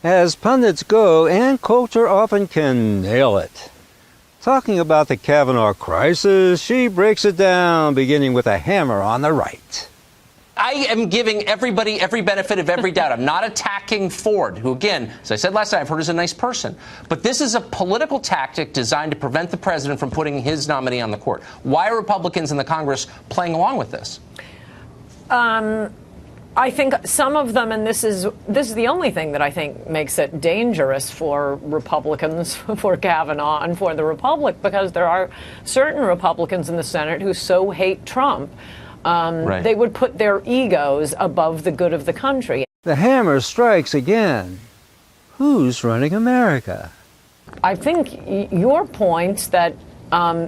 As pundits go, and culture often can nail it. Talking about the Kavanaugh crisis, she breaks it down, beginning with a hammer on the right. I am giving everybody every benefit of every doubt. I'm not attacking Ford, who, again, as I said last night, I've heard is a nice person. But this is a political tactic designed to prevent the president from putting his nominee on the court. Why are Republicans in the Congress playing along with this? I think some of them, and this is the only thing that I think makes it dangerous for Republicans, for Kavanaugh, and for the Republic, because there are certain Republicans in the Senate who so hate Trump, they would put their egos above the good of the country. The hammer strikes again. Who's running America? I think your point that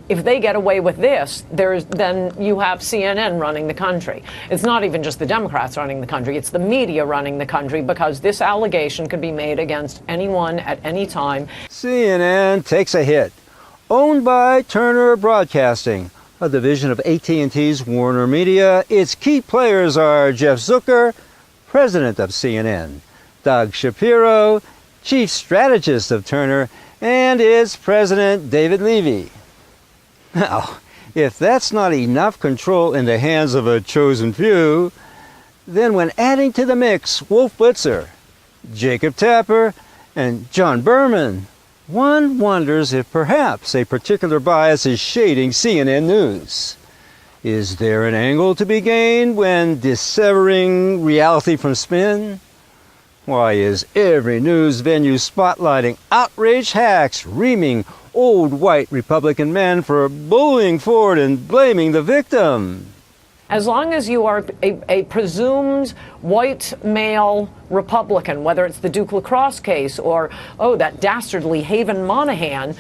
if they get away with this, then you have CNN running the country. It's not even just the Democrats running the country. It's the media running the country, because this allegation could be made against anyone at any time. CNN takes a hit. Owned by Turner Broadcasting, a division of AT&T's Warner Media. Its key players are Jeff Zucker, president of CNN, Doug Shapiro, chief strategist of Turner, and its president, David Levy. Now, if that's not enough control in the hands of a chosen few, then when adding to the mix Wolf Blitzer, Jacob Tapper, and John Berman, one wonders if perhaps a particular bias is shading CNN News. Is there an angle to be gained when dissevering reality from spin? Why is every news venue spotlighting outraged hacks, reaming old white Republican men for bullying Ford and blaming the victim? As long as you are a presumed white male Republican, whether it's the Duke Lacrosse case or, that dastardly Haven Monahan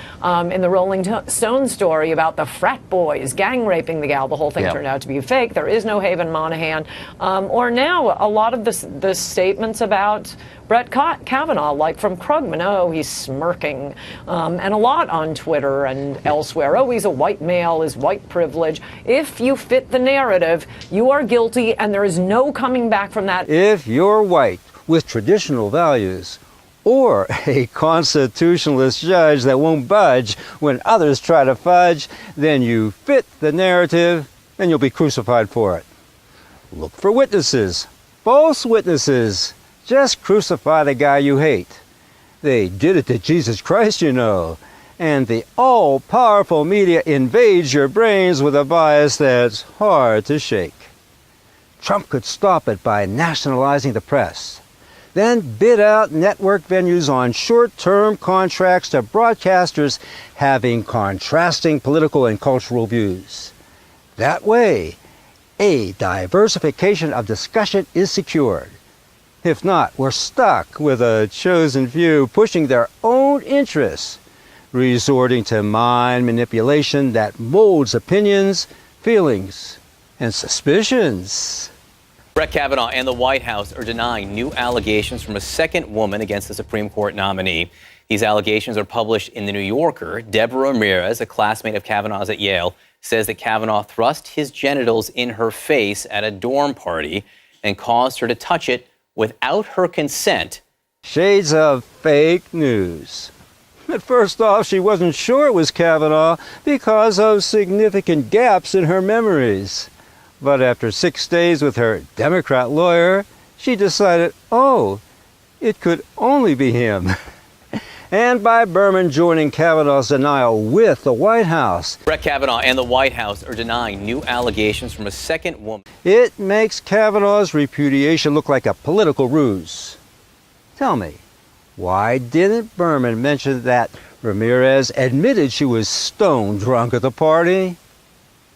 in the Rolling Stone story about the frat boys gang raping the gal, the whole thing turned out to be fake. There is no Haven Monahan. Or now a lot of the statements about Brett Kavanaugh, like from Krugman, he's smirking, and a lot on Twitter and elsewhere. He's a white male, is white privilege. If you fit the narrative, you are guilty, and there is no coming back from that. If you're white with traditional values, or a constitutionalist judge that won't budge when others try to fudge, then you fit the narrative and you'll be crucified for it. Look for witnesses, false witnesses. Just crucify the guy you hate. They did it to Jesus Christ, you know. And the all-powerful media invades your brains with a bias that's hard to shake. Trump could stop it by nationalizing the press, then bid out network venues on short-term contracts to broadcasters having contrasting political and cultural views. That way, a diversification of discussion is secured. If not, we're stuck with a chosen few pushing their own interests, resorting to mind manipulation that molds opinions, feelings, and suspicions. Brett Kavanaugh and the White House are denying new allegations from a second woman against the Supreme Court nominee. These allegations are published in The New Yorker. Deborah Ramirez, a classmate of Kavanaugh's at Yale, says that Kavanaugh thrust his genitals in her face at a dorm party and caused her to touch it without her consent. Shades of fake news. But first off, she wasn't sure it was Kavanaugh because of significant gaps in her memories. But after 6 days with her Democrat lawyer, she decided, it could only be him. And by Berman joining Kavanaugh's denial with the White House. Brett Kavanaugh and the White House are denying new allegations from a second woman. It makes Kavanaugh's repudiation look like a political ruse. Tell me, why didn't Berman mention that Ramirez admitted she was stone drunk at the party?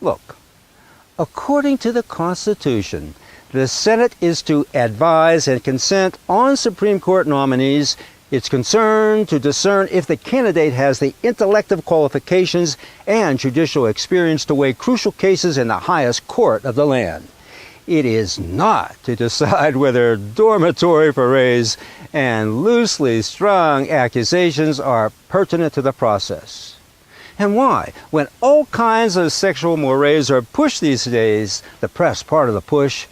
Look, according to the Constitution, the Senate is to advise and consent on Supreme Court nominees. It's concerned to discern if the candidate has the intellectual qualifications and judicial experience to weigh crucial cases in the highest court of the land. It is not to decide whether dormitory forays and loosely strung accusations are pertinent to the process. And why? When all kinds of sexual mores are pushed these days, the press part of the push,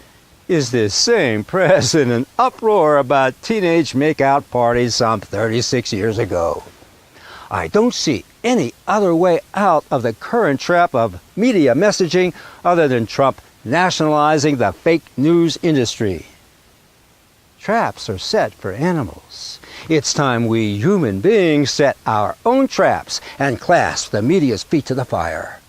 is this same press in an uproar about teenage makeout parties some 36 years ago. I don't see any other way out of the current trap of media messaging other than Trump nationalizing the fake news industry. Traps are set for animals. It's time we human beings set our own traps and clasp the media's feet to the fire.